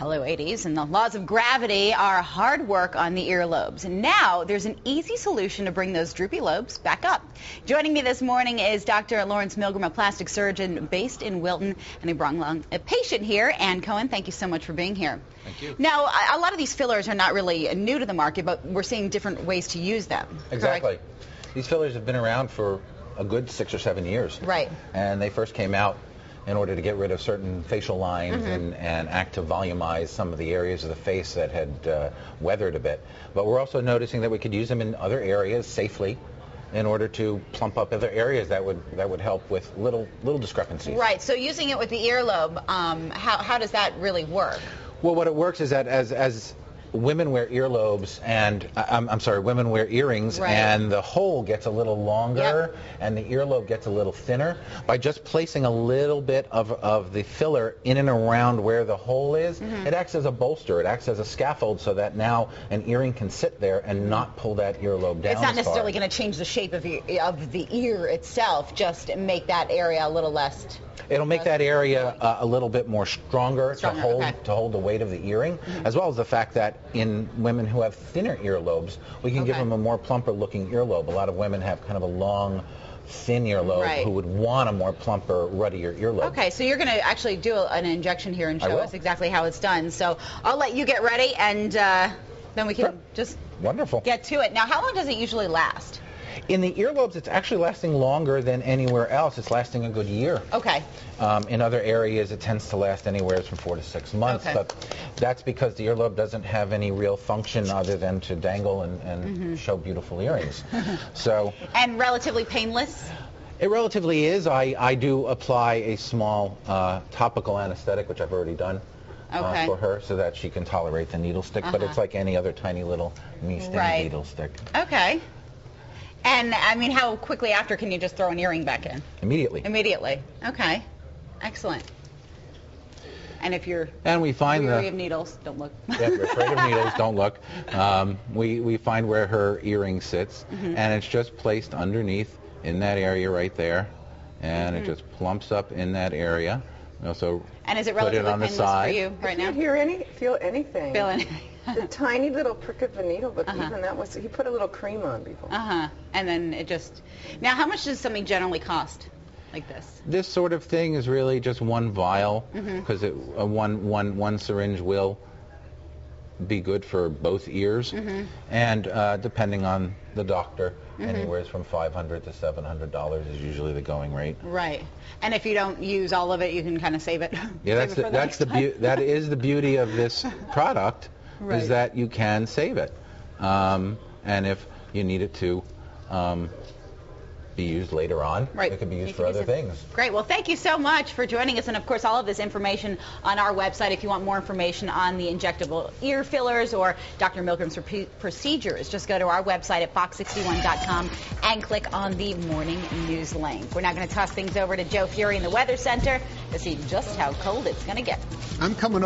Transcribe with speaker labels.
Speaker 1: Hello, 80s, and the laws of gravity are hard work on the earlobes. And now there's an easy solution to bring those droopy lobes back up. Joining me this morning is Dr. Laurence Milgrim, a plastic surgeon based in Wilton, and he brought along a patient here. Ann Cohen, thank you so much for being here.
Speaker 2: Thank you.
Speaker 1: Now, a lot of these fillers are not really new to the market, but we're seeing different ways to use them.
Speaker 2: Exactly.
Speaker 1: Correct?
Speaker 2: These fillers have been around for a good 6 or 7 years.
Speaker 1: Right.
Speaker 2: And they first came out in order to get rid of certain facial lines and act to volumize some of the areas of the face that had weathered a bit. But we're also noticing that we could use them in other areas safely in order to plump up other areas that would help with little discrepancies.
Speaker 1: Right. So using it with the earlobe, how does that really work?
Speaker 2: Well, what it works is that as women wear earlobes and women wear earrings,
Speaker 1: right,
Speaker 2: and the hole gets a little longer, and the earlobe gets a little thinner. By just placing a little bit of the filler in and around where the hole is, it acts as a bolster. It acts as a scaffold so that now an earring can sit there and not pull that earlobe down.
Speaker 1: It's not necessarily going to change the shape of the ear itself, just make that area a little less.
Speaker 2: It'll make that area a little bit more stronger to hold the weight of the earring, as well as the fact that in women who have thinner earlobes, we can give them a more plumper looking earlobe. A lot of women have kind of a long, thin earlobe who would want a more plumper, ruddier earlobe. Okay,
Speaker 1: so you're going to actually do an injection here and show us exactly how it's done. So I'll let you get ready, and then we can just get to it. Now, how long does it usually last?
Speaker 2: In the earlobes, it's actually lasting longer than anywhere else. It's lasting a good year.
Speaker 1: Okay.
Speaker 2: In other areas, it tends to last anywhere from 4 to 6 months. Okay. But that's because the earlobe doesn't have any real function other than to dangle and show beautiful earrings.
Speaker 1: And relatively painless?
Speaker 2: It relatively is. I do apply a small topical anesthetic, which I've already done. For her, so that she can tolerate the needle stick. But it's like any other tiny little knee-sting needle stick.
Speaker 1: Okay. And, I mean, how quickly after can you just throw an earring back in?
Speaker 2: Immediately.
Speaker 1: Immediately. Okay. Excellent. And if you're
Speaker 2: weary
Speaker 1: of needles, don't look.
Speaker 2: Yeah, if you're afraid of needles, don't look. We find where her earring sits, and it's just placed underneath in that area right there, and it just plumps up in that area. We also
Speaker 1: and is it
Speaker 2: put it on the side.
Speaker 1: For you right now?
Speaker 3: I can't feel anything.
Speaker 1: Feel anything.
Speaker 3: The tiny little prick of the needle, but even that was, he put a little cream on before.
Speaker 1: And then it just, now how much does something generally cost like this?
Speaker 2: This sort of thing is really just one vial, because one syringe will be good for both ears, and depending on the doctor, anywhere from $500 to $700 is usually the going rate.
Speaker 1: Right. And if you don't use all of it, you can kind of save it.
Speaker 2: Yeah, that is the beauty of this product, is that you can save it. And if you need it to be used later on, it could be used for other things.
Speaker 1: Great. Well, thank you so much for joining us. And, of course, all of this information on our website. If you want more information on the injectable ear fillers or Dr. Milgrim's procedures, just go to our website at fox61.com and click on the morning news link. We're now going to toss things over to Joe Fury in the Weather Center to see just how cold it's going to get.
Speaker 4: I'm coming